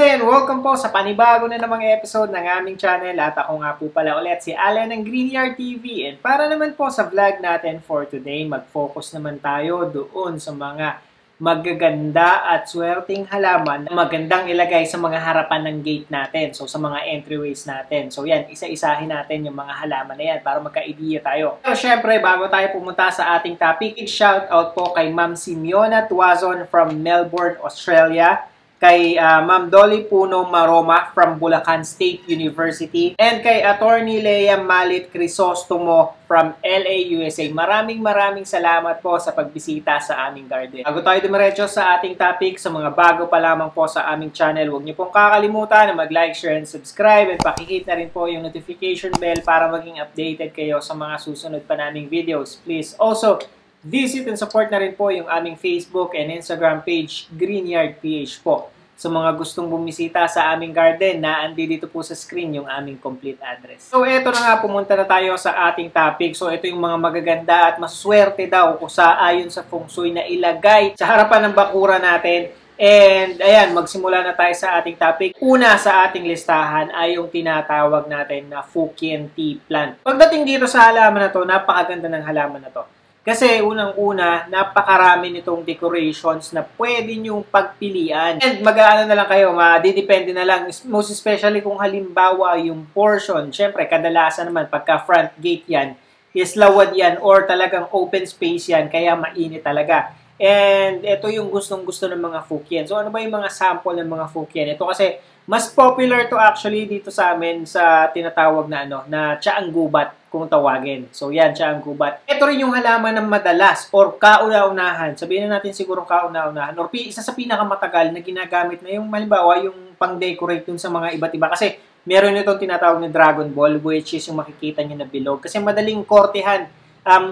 everybody and welcome po sa panibago na namang episode ng aming channel at ako nga po pala ulit si Allen ng Greenyard TV and para naman po sa vlog natin for today, mag-focus naman tayo doon sa mga magaganda at swerteng halaman na magandang ilagay sa mga harapan ng gate natin, so sa mga entryways natin. So yan, isa-isahin natin yung mga halaman na yan para magka-idea tayo. So syempre, bago tayo pumunta sa ating topic, shout out po kay Ma'am Simeona Tuazon from Melbourne, Australia, kay Ma'am Dolly Puno Maroma from Bulacan State University, and kay Attorney Lea Malit Crisostomo from LA, USA. Maraming salamat po sa pagbisita sa aming garden. Bago tayo dumiretso sa ating topic, sa mga bago pa lamang po sa aming channel, huwag niyo pong kakalimutan na mag-like, share, and subscribe, at pakihit na rin po yung notification bell para maging updated kayo sa mga susunod pa naming videos. Please also visit and support na rin po yung aming Facebook and Instagram page, Greenyard PH po. Sa mga gustong bumisita sa aming garden, naandi dito po sa screen yung aming complete address. So, eto na nga, pumunta na tayo sa ating topic. So, ito yung mga magaganda at maswerte daw kung ayon sa feng shui na ilagay sa harapan ng bakura natin. And, ayan, magsimula na tayo sa ating topic. Una sa ating listahan ay yung tinatawag natin na Fukian tea plant. Pagdating dito sa halaman na to, napakaganda ng halaman na to. Kasi unang-una, napakarami nitong decorations na pwede nyong pagpilian. And mag-aano na lang kayo, madidepende na lang. Most especially kung halimbawa yung portion. Siyempre, kadalasan naman pagka front gate yan, is lawad yan or talagang open space yan, kaya mainit talaga. And ito yung gustong-gusto ng mga Fukian. So ano ba yung mga sample ng mga Fukian? Ito kasi mas popular to actually dito sa amin sa tinatawag na na tsaang gubat kung tawagin. So yan, tsaang gubat. Ito rin yung halaman ng madalas or kauna-unahan. Sabihin na natin siguro kauna-unahan or isa sa pinakamatagal na ginagamit na yung halimbawa yung pang-decorate dun sa mga iba't iba. Kasi meron itong tinatawag na Dragon Ball, which is yung makikita nyo na bilog. Kasi madaling kortehan.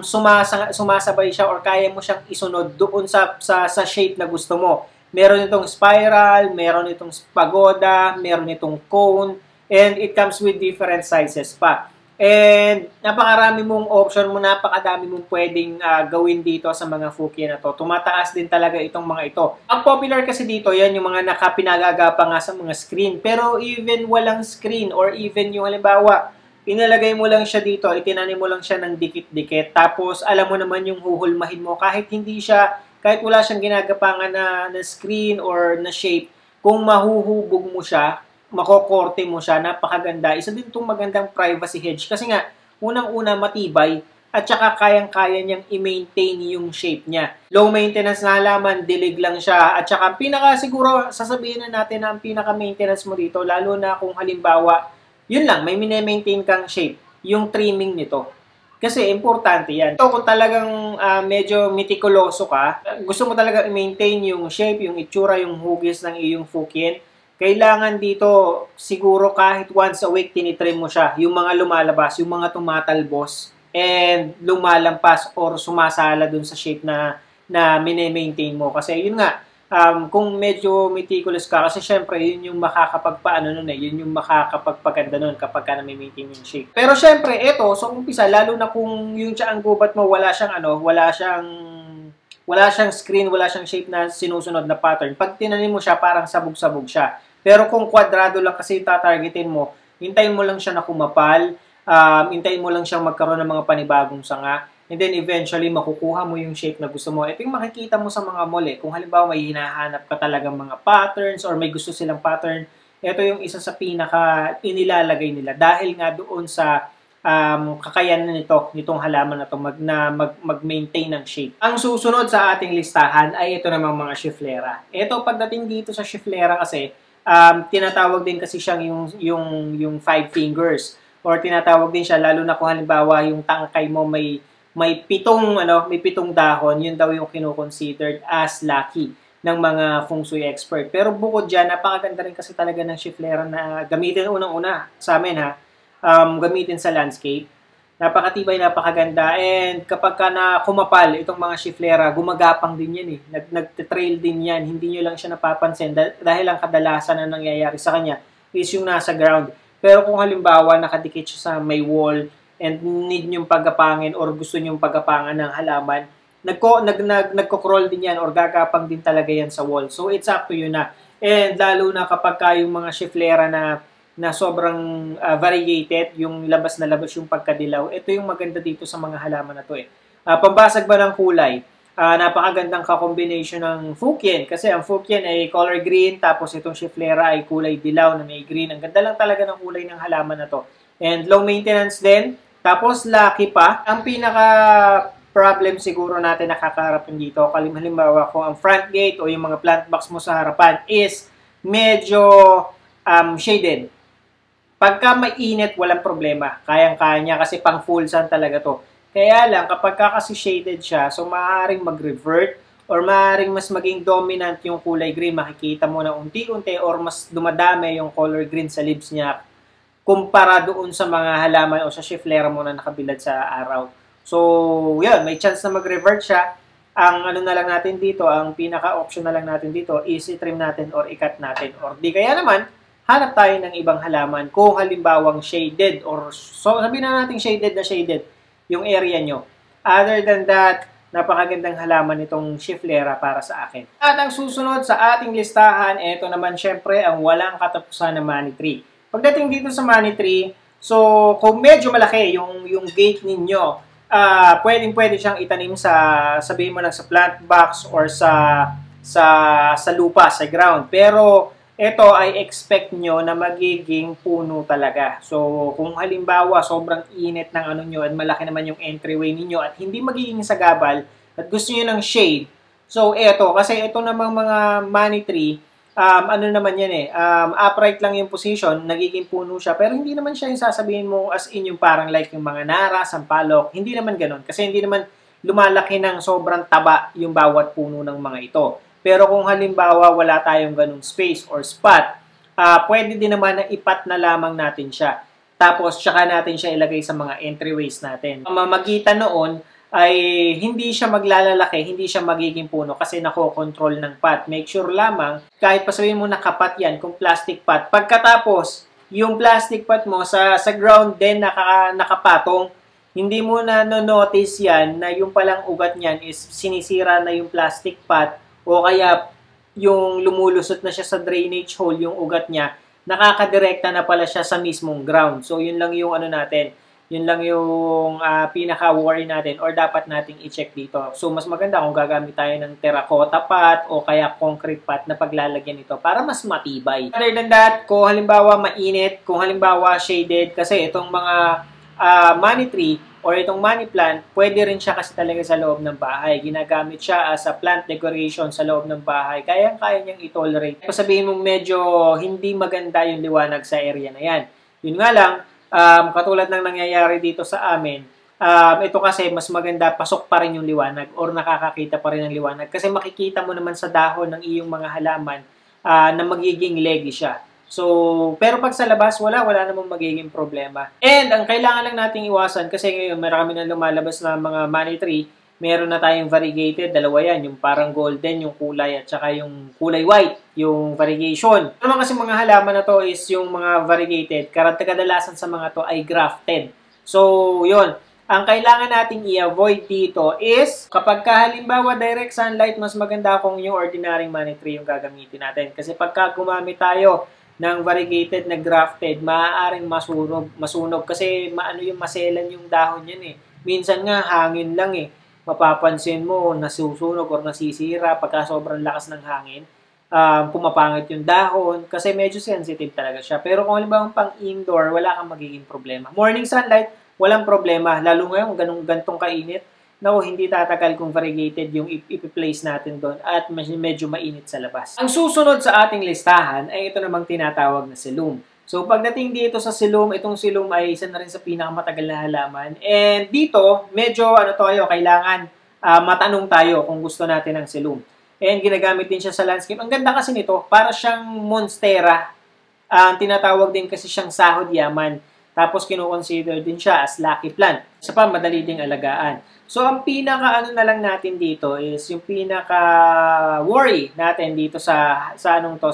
Sumasabay siya or kaya mo siyang isunod doon sa shape na gusto mo. Meron itong spiral, meron itong pagoda, meron itong cone, and it comes with different sizes pa. And napakarami mong option mo, napakadami mong pwedeng gawin dito sa mga Fukian na to. Tumataas din talaga itong mga ito. Ang popular kasi dito, yan yung mga nakapinagagapa nga sa mga screen. Pero even walang screen or even yung halimbawa, inalagay mo lang siya dito, itinanim mo lang siya ng dikit-dikit, tapos alam mo naman yung huhulmahin mo kahit wala siyang ginagapangan na screen or na shape, kung mahuhubog mo siya, makokorte mo siya, napakaganda. Isa din itong magandang privacy hedge kasi nga, unang-una matibay at saka kayang-kaya niyang i-maintain yung shape niya. Low maintenance na halaman, dilig lang siya, at saka siguro sasabihin na natin na ang pinaka-maintenance mo dito, lalo na kung halimbawa, yun lang, may mini-maintain kang shape, yung trimming nito. Kasi importante yan. So, kung talagang medyo meticuloso ka, gusto mo talaga i-maintain yung shape, yung itsura, yung hugis ng iyong Fukian, kailangan dito siguro kahit once a week tinitrim mo siya. Yung mga lumalabas, yung mga tumatalbos, and lumalampas or sumasala dun sa shape na mini-maintain mo. Kasi yun nga, kung medyo meticulous ka, kasi syempre, yun yung makakapagpaano nun yun yung makakapagpaganda nun kapag ka na-maintain yung shape. Pero syempre, eto, so umpisa, lalo na kung yung tsaang gubat mo, wala siyang screen, wala siyang shape na sinusunod na pattern. Pag tinanim mo siya, parang sabog-sabog siya. Pero kung kwadrado lang kasi tatargetin mo, hintayin mo lang siya na kumapal, hintayin mo lang siyang magkaroon ng mga panibagong sanga, and then eventually, makukuha mo yung shape na gusto mo. Ito yung makikita mo sa mga mall Kung halimbawa may hinahanap ka talagang mga patterns or may gusto silang pattern, ito yung isa sa pinaka inilalagay nila. Dahil nga doon sa kakayanan nitong halaman na ito mag-maintain ng shape. Ang susunod sa ating listahan ay ito namang mga Schefflera. Ito, pagdating dito sa Schefflera kasi, tinatawag din kasi siyang yung five fingers. Or tinatawag din siya, lalo na kung halimbawa yung tangkay mo may pitong dahon, yun daw yung kino-considered as lucky ng mga feng shui expert. Pero bukod dyan, napakaganda rin kasi talaga ng Schefflera na gamitin unang-una sa amin gamitin sa landscape. Napakatibay, napakaganda. And kapag ka na kumapal itong mga Schefflera, gumagapang din yan nagte-trail din yan. Hindi nyo lang siya napapansin dahil ang kadalasan na nangyayari sa kanya is yung nasa ground. Pero kung halimbawa nakadikit siya sa may wall, and need nyong pagapangin or gusto nyong pagapangan ng halaman, nagko-crawl din yan or gagapang din talaga yan sa wall. So, it's up to you na. And lalo na kapag yung mga Schefflera na sobrang variegated, yung labas na labas yung pagkadilaw, ito yung maganda dito sa mga halaman na to eh. Pambasag ba ng kulay? Napakagandang ka-combination ng Fukien kasi ang Fukien ay color green tapos itong Schefflera ay kulay dilaw na may green. Ang ganda lang talaga ng kulay ng halaman na to. And low maintenance din. Tapos lucky pa. Ang pinaka problem siguro natin nakakaharapin dito, halimbawa kung ang front gate o yung mga plant box mo sa harapan is medyo shaded. Pagka mainit, walang problema. Kayang-kaya niya kasi pang full sun talaga to. Kaya lang, kapag kasi shaded siya, so maaaring mag-revert or maaaring mas maging dominant yung kulay green. Makikita mo na unti-unti or mas dumadami yung color green sa leaves niya kumpara doon sa mga halaman o sa Schefflera mo na nakabilad sa araw. So, yun, may chance na mag-revert siya. Ang ano na lang natin dito, ang pinaka-option na lang natin dito is i-trim natin or i-cut natin. Or di kaya naman, hanap tayo ng ibang halaman kung halimbawang shaded or so sabihin na natin shaded na shaded yung area nyo. Other than that, napakagandang halaman itong Schefflera para sa akin. At ang susunod sa ating listahan, ito naman syempre ang walang katapusan na money tree. Pagdating dito sa money tree, so kung medyo malaki yung gate ninyo, pwedeng-pwede siyang itanim sa, sabihin mo lang sa plant box or sa lupa, sa ground. Pero ito ay expect nyo na magiging puno talaga. So, kung halimbawa sobrang init ng ano nyo at malaki naman yung entryway ninyo at hindi magiging sagabal at gusto nyo ng shade, so ito, kasi ito namang mga money tree, ano naman yan eh, upright lang yung position, nagiging puno siya, pero hindi naman siya yung sasabihin mo as in yung parang like yung mga nara, sampalok, hindi naman ganun. Kasi hindi naman lumalaki ng sobrang taba yung bawat puno ng mga ito. Pero kung halimbawa wala tayong ganung space or spot, pwede din naman na ipat na lamang natin siya. Tapos, tsaka natin siya ilagay sa mga entryways natin. Ang mamagitan noon ay hindi siya maglalalaki, hindi siya magiging puno kasi nakokontrol ng pot. Make sure lamang, kahit pa sabihin mo nakapat yan, kung plastic pot, pagkatapos, yung plastic pot mo sa ground din nakapatong, hindi mo na no-notice yan na yung palang ugat niyan is sinisira na yung plastic pot o kaya yung lumulusot na siya sa drainage hole, yung ugat niya, nakakadirekta na pala siya sa mismong ground. So, yun lang yung ano natin, yun lang yung pinaka-worry natin or dapat nating i-check dito. So, mas maganda kung gagamit tayo ng terracotta pot o kaya concrete pot na paglalagyan ito para mas matibay. Other than that, kung halimbawa mainit, kung halimbawa shaded, kasi itong mga money tree or itong money plant, pwede rin siya kasi talaga sa loob ng bahay. Ginagamit siya as a plant decoration sa loob ng bahay. Kaya niyang i-tolerate. Sabihin mo medyo hindi maganda yung liwanag sa area na yan. Yun nga lang, katulad ng nangyayari dito sa amin, ito kasi mas maganda, pasok pa rin yung liwanag or nakakakita pa rin ng liwanag. Kasi makikita mo naman sa dahon ng iyong mga halaman na magiging leggy siya. So, pero pag sa labas, wala namang magiging problema. And, ang kailangan lang nating iwasan, kasi ngayon marami na lumalabas na mga money tree, meron na tayong variegated, dalawa yan, yung parang golden, yung kulay, at saka yung kulay white, yung variegation. Naman kasi mga halaman na to is yung mga variegated, kadalasan sa mga to ay grafted. So, yun. Ang kailangan nating i-avoid dito is, kapag halimbawa direct sunlight, mas maganda kung yung ordinary money tree yung gagamitin natin. Kasi pagka gumamit tayo ng variegated na grafted, maaaring masunog kasi yung maselan yung dahon yan eh. Minsan nga hangin lang eh. Mapapansin mo nasusunog or nasisira pagka sobrang lakas ng hangin. Pumapangit yung dahon kasi medyo sensitive talaga siya. Pero kung halimbawa pang indoor, wala kang magiging problema. Morning sunlight, walang problema. Lalo ngayon gantong kainit, hindi tatagal kung variegated yung ipi-place natin doon at medyo mainit sa labas. Ang susunod sa ating listahan ay ito namang tinatawag na silum. So pagdating dito sa silum, itong silum ay isa na rin sa pinakamatagal na halaman. And dito, medyo kailangan matanong tayo kung gusto natin ng silum. And ginagamit din siya sa landscape. Ang ganda kasi nito, para siyang monstera. Tinatawag din kasi siyang sahod yaman. Tapos kinukonsider din siya as lucky plant. Isa pa, madali ding alagaan. So, ang pinaka na lang natin dito is yung pinaka worry natin dito sa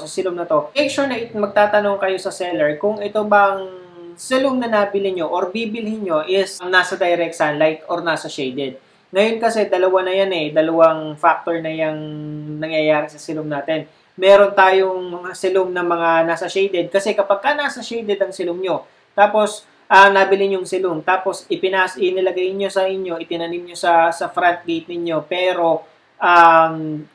silum na to. Make sure na magtatanong kayo sa seller kung ito bang silum na nabili nyo or bibilhin nyo is nasa direct sunlight or nasa shaded. Ngayon kasi dalawa na yan dalawang factor na yung nangyayari sa silong natin. Meron tayong mga silong na mga nasa shaded kasi kapag ka nasa shaded ang silong nyo, tapos nabili yung silong, tapos inilagay nyo sa inyo, itinanim nyo sa front gate ninyo, pero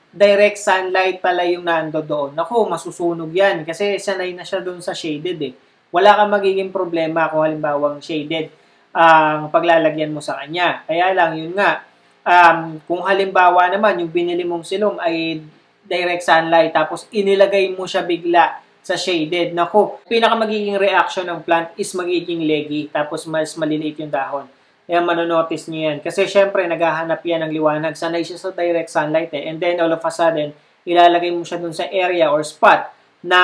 direct sunlight pala yung nando doon. Naku, masusunog yan kasi sanay na siya doon sa shaded Wala kang magiging problema kung halimbawang shaded ang paglalagyan mo sa kanya. Kaya lang, yun nga, kung halimbawa naman, yung binili mong silong ay direct sunlight, tapos inilagay mo siya bigla sa shaded, naku, pinaka magiging reaction ng plant is magiging leggy, tapos mas maliliit yung dahon. Kaya manonotice niyo yan. Kasi syempre, naghahanap yan ng liwanag. Sanay siya sa direct sunlight And then, all of a sudden, ilalagay mo siya dun sa area or spot na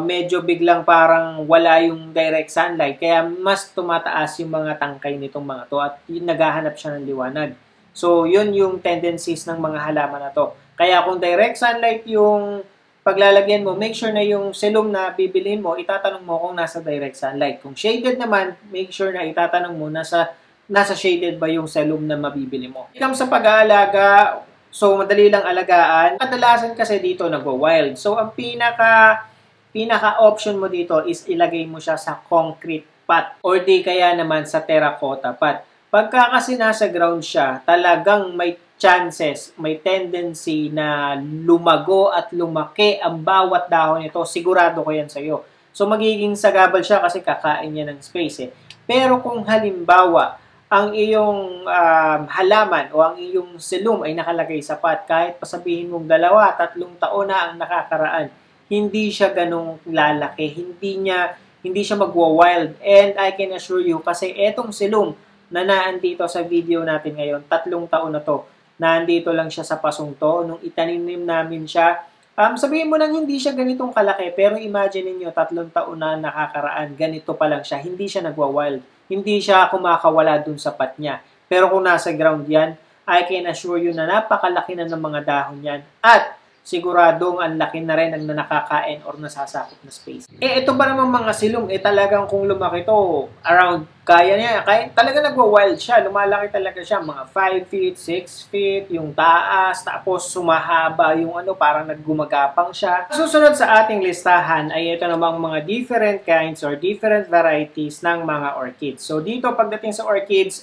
medyo biglang parang wala yung direct sunlight. Kaya mas tumataas yung mga tangkay nitong mga to at naghahanap siya ng liwanag. So, yun yung tendencies ng mga halaman na to. Kaya kung direct sunlight yung paglalagyan mo, make sure na yung silong na bibilhin mo, itatanong mo kung nasa direct sunlight. Kung shaded naman, make sure na itatanong mo nasa shaded ba yung silong na mabibili mo. Ikam sa pag-aalaga, so, madali lang alagaan. Kadalasan kasi dito nagwa-wild. So, ang pinaka-option mo dito is ilagay mo siya sa concrete pot or di kaya naman sa terracotta pot. Pagka kasi nasa ground siya, talagang may chances, may tendency na lumago at lumaki ang bawat dahon nito. Sigurado ko yan sa'yo. So, magiging sagabal siya kasi kakain niya ng space Pero kung halimbawa, ang iyong halaman o ang iyong silum ay nakalagay sa pot, kahit pasabihin mong 2-3 taon na ang nakakaraan, hindi siya ganong lalaki, hindi siya magwa-wild. And I can assure you, kasi etong silum na naandito sa video natin ngayon, 3 taon na to, naandito lang siya sa pasong to, nung itanim namin siya, sabihin mo nang hindi siya ganitong kalaki, pero imagine niyo 3 taon na nakakaraan, ganito pa lang siya, hindi siya nagwa-wild. Hindi siya kumakawala dun sa pot niya. Pero kung nasa ground yan, I can assure you na napakalaki na ng mga dahon yan. At siguradong ang laki na rin ang nakakain or nasasakop na space. Ito ba naman mga silong? Talagang kung lumaki to, around, kaya talaga nagwa-wild siya. Lumalaki talaga siya. Mga 5 feet, 6 feet, yung taas, tapos sumahaba yung parang naggumagapang siya. Susunod sa ating listahan ay ito namang mga different kinds or different varieties ng mga orchids. So dito, pagdating sa orchids,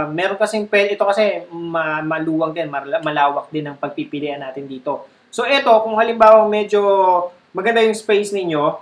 meron kasing ito kasi maluwag din, malawak din ang pagpipilian natin dito. So, ito, kung halimbawa medyo maganda yung space ninyo,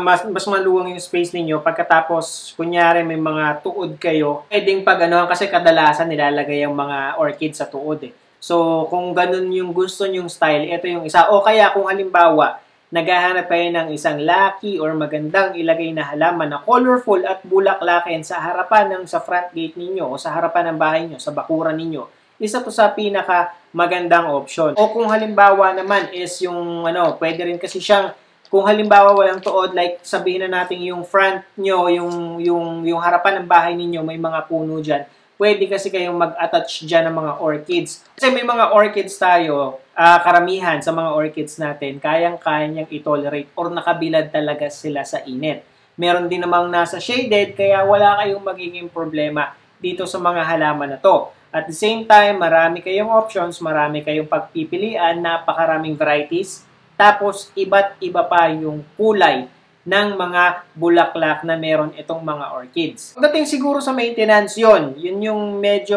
mas maluwang yung space ninyo, pagkatapos, kunyari may mga tuod kayo, pwedeng kasi kadalasan nilalagay yung mga orchids sa tuod So, kung ganun yung gusto nyong style, ito yung isa. O kaya, kung halimbawa, naghahanap kayo ng isang lucky or magandang ilagay na halaman na colorful at bulaklakin sa harapan sa front gate ninyo o sa harapan ng bahay nyo, sa bakuran ninyo, isa to sa pinaka magandang option. O kung halimbawa naman is yung pwede rin kasi siyang kung halimbawa walang tuod, like sabihin na natin yung front nyo, yung harapan ng bahay ninyo may mga puno diyan. Pwede kasi kayong mag-attach diyan ng mga orchids. Kasi may mga orchids tayo, karamihan sa mga orchids natin, kayang-kaya niyang i-tolerate or nakabilad talaga sila sa init. Meron din namang nasa shaded, kaya wala kayong magiging problema dito sa mga halaman na to. At the same time, marami kayong options, marami kayong pagpipilian, napakaraming varieties. Tapos, iba't iba pa yung kulay ng mga bulaklak na meron itong mga orchids. Pagdating siguro sa maintenance yun yung medyo,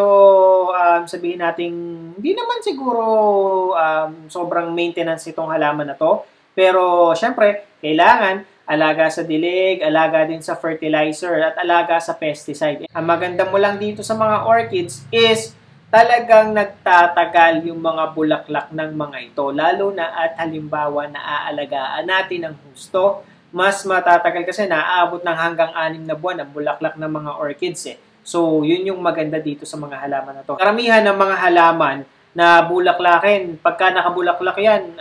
sabihin natin, hindi naman siguro sobrang maintenance itong halaman na to. Pero, syempre, kailangan alaga sa dilig, alaga din sa fertilizer, at alaga sa pesticide. Ang maganda mo lang dito sa mga orchids is talagang nagtatagal yung mga bulaklak ng mga ito. Lalo na at halimbawa na aalagaan natin ng husto, mas matatagal kasi naaabot ng hanggang 6 na buwan ang bulaklak ng mga orchids So, yun yung maganda dito sa mga halaman na to. Karamihan ng mga halaman na bulaklakin, pagka nakabulaklak yan,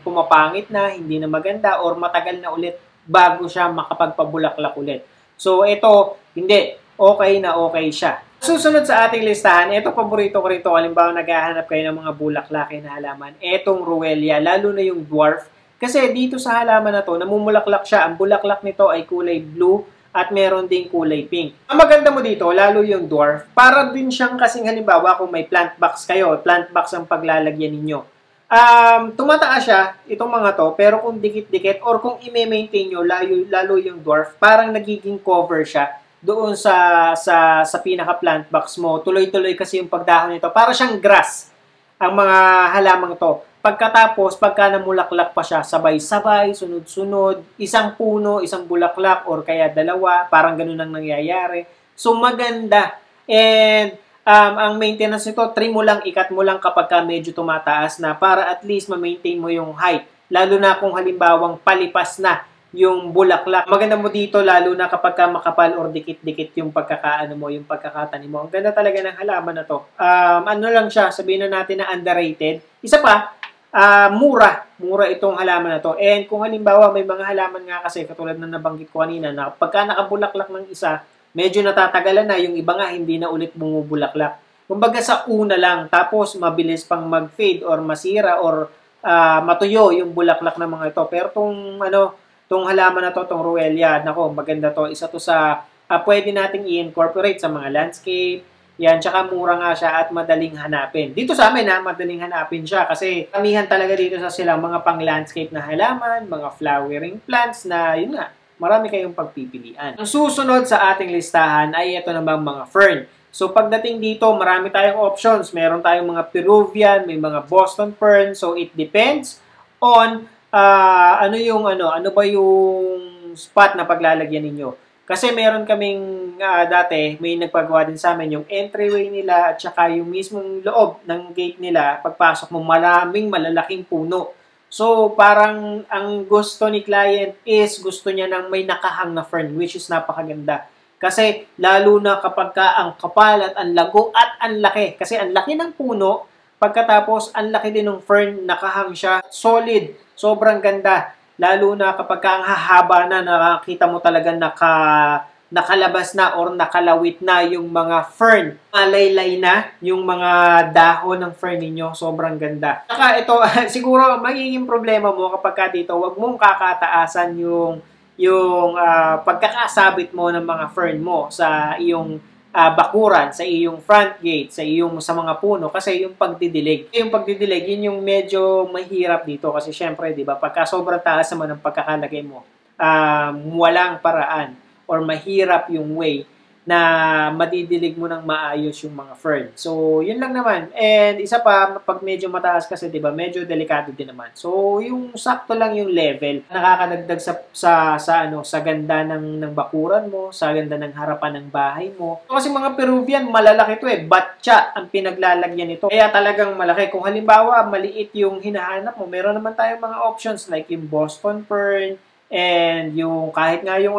pumapangit na, hindi na maganda, or matagal na ulit bago siya makapagpabulaklak ulit. So, ito, hindi. Okay na okay siya. Susunod sa ating listahan, ito paborito ko rito, halimbawa naghahanap kayo ng mga bulaklakin na halaman, etong Ruellia, lalo na yung dwarf. Kasi dito sa halaman na to, namumulaklak siya. Ang bulaklak nito ay kulay blue at meron ding kulay pink. Ang maganda mo dito, lalo yung dwarf, para din siyang kasing halimbawa kung may plant box kayo, plant box ang paglalagyan ninyo. Tumataas siya, itong mga to, pero kung dikit-dikit or kung i-maintain nyo, lalo yung dwarf, parang nagiging cover siya doon sa pinaka-plant box mo. Tuloy-tuloy kasi yung pagdahon nito. Para siyang grass ang mga halamang to. Pagkatapos, pagka namulaklak pa siya, sabay-sabay, sunod-sunod, isang puno, isang bulaklak, or kaya dalawa, parang ganun ang nangyayari. So, maganda. And, ang maintenance nito, trim mo lang, ikat mo lang kapag ka medyo tumataas na para at least ma-maintain mo yung height. Lalo na kung halimbawang palipas na yung bulaklak. Maganda mo dito lalo na kapag ka makapal or dikit-dikit yung pagkakaano mo, yung pagkakatanim mo. Ang ganda talaga ng halaman na to. Ano lang siya, sabihin na natin na underrated. Isa pa, mura. Mura itong halaman na to. And kung halimbawa may mga halaman nga kasi katulad na nabanggit ko kanina na pagka nakabulaklak ng isa, medyo natatagalan na, yung iba nga hindi na ulit bumubulaklak. Kumbaga sa una lang, tapos mabilis pang mag-fade or masira or matuyo yung bulaklak ng mga ito. Pero tong halaman na to, tong Ruelia, nako, maganda to. Isa to sa pwede nating i-incorporate sa mga landscape. Yan, tsaka mura nga siya at madaling hanapin. Dito sa amin madaling hanapin siya kasi kamihan talaga dito sa silang mga pang-landscape na halaman, mga flowering plants na, yun nga, marami kayong pagpipilian. Ang susunod sa ating listahan ay ito namang mga fern. So pagdating dito, marami tayong options. Meron tayong mga Peruvian, may mga Boston fern. So it depends on ano ba yung spot na paglalagyan ninyo. Kasi meron kaming dati, may nagpagawa din sa amin yung entryway nila at saka yung mismong loob ng gate nila, pagpasok mo, maraming malalaking puno. So, parang ang gusto ni client is gusto niya ng may nakahang na fern, which is napakaganda. Kasi lalo na kapag ka ang kapal at ang lago at ang laki. Kasi ang laki ng puno, pagkatapos ang laki din ng fern, nakahang siya, solid, sobrang ganda. Lalo na kapag ka ang hahaba na, nakakita mo talaga nakalabas na or nakalawit na yung mga fern. Malaylay na yung mga dahon ng fern ninyo. Sobrang ganda. Saka ito, siguro magiging problema mo kapag ka dito, wag mong kakataasan yung pagkakasabit mo ng mga fern mo sa iyong bakuran, sa iyong front gate, sa mga puno, kasi yung pagdidilig. Yung pagdidilig, yun yung medyo mahirap dito kasi syempre, di ba, pagka sobrang taas naman ang pagkakalagay mo, walang paraan or mahirap yung way na madidilig mo ng maayos yung mga fern. So, yun lang naman. And isa pa, pag medyo mataas kasi, di ba, medyo delikado din naman. So, yung sakto lang yung level, nakakadagdag sa ganda ng bakuran mo, sa ganda ng harapan ng bahay mo. Kasi mga Peruvian, malalaki to batcha ang pinaglalagyan nito. Kaya talagang malaki. Kung halimbawa, maliit yung hinahanap mo, meron naman tayong mga options like yung Boston fern and yung kahit nga yung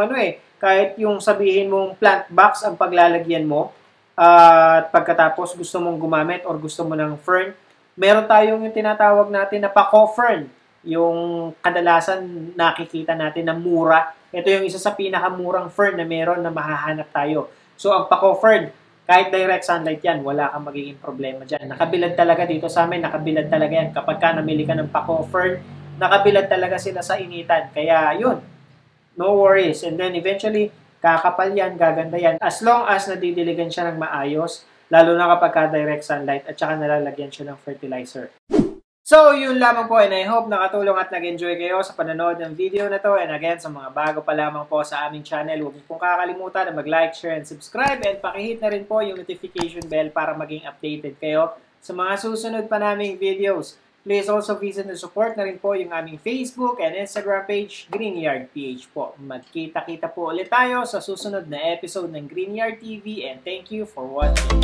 kahit yung sabihin mong plant box ang paglalagyan mo at pagkatapos gusto mong gumamit or gusto mo ng fern, meron tayong yung tinatawag natin na Paco fern. Yung kadalasan nakikita natin na mura. Ito yung isa sa pinakamurang fern na meron na mahahanap tayo. So ang Paco fern, kahit direct sunlight yan, wala kang magiging problema dyan. Nakabilad talaga dito sa amin, nakabilad talaga yan. Kapag ka namili ka ng Paco fern, nakabilad talaga sila sa initan. Kaya yun, no worries. And then eventually, kakapal yan, gaganda yan. As long as nadidiligan siya ng maayos, lalo na kapag ka-direct sunlight at saka nalalagyan siya ng fertilizer. So, yun lamang po and I hope nakatulong at nag-enjoy kayo sa panonood ng video na to. And again, sa mga bago pa lamang po sa aming channel, huwag niyo pong kakalimutan na mag-like, share, and subscribe. And pakihit na rin po yung notification bell para maging updated kayo sa mga susunod pa naming videos. Please also visit and support na rin po yung aming Facebook and Instagram page, Greenyard PH po. Magkita-kita po ulit tayo sa susunod na episode ng Greenyard TV and thank you for watching.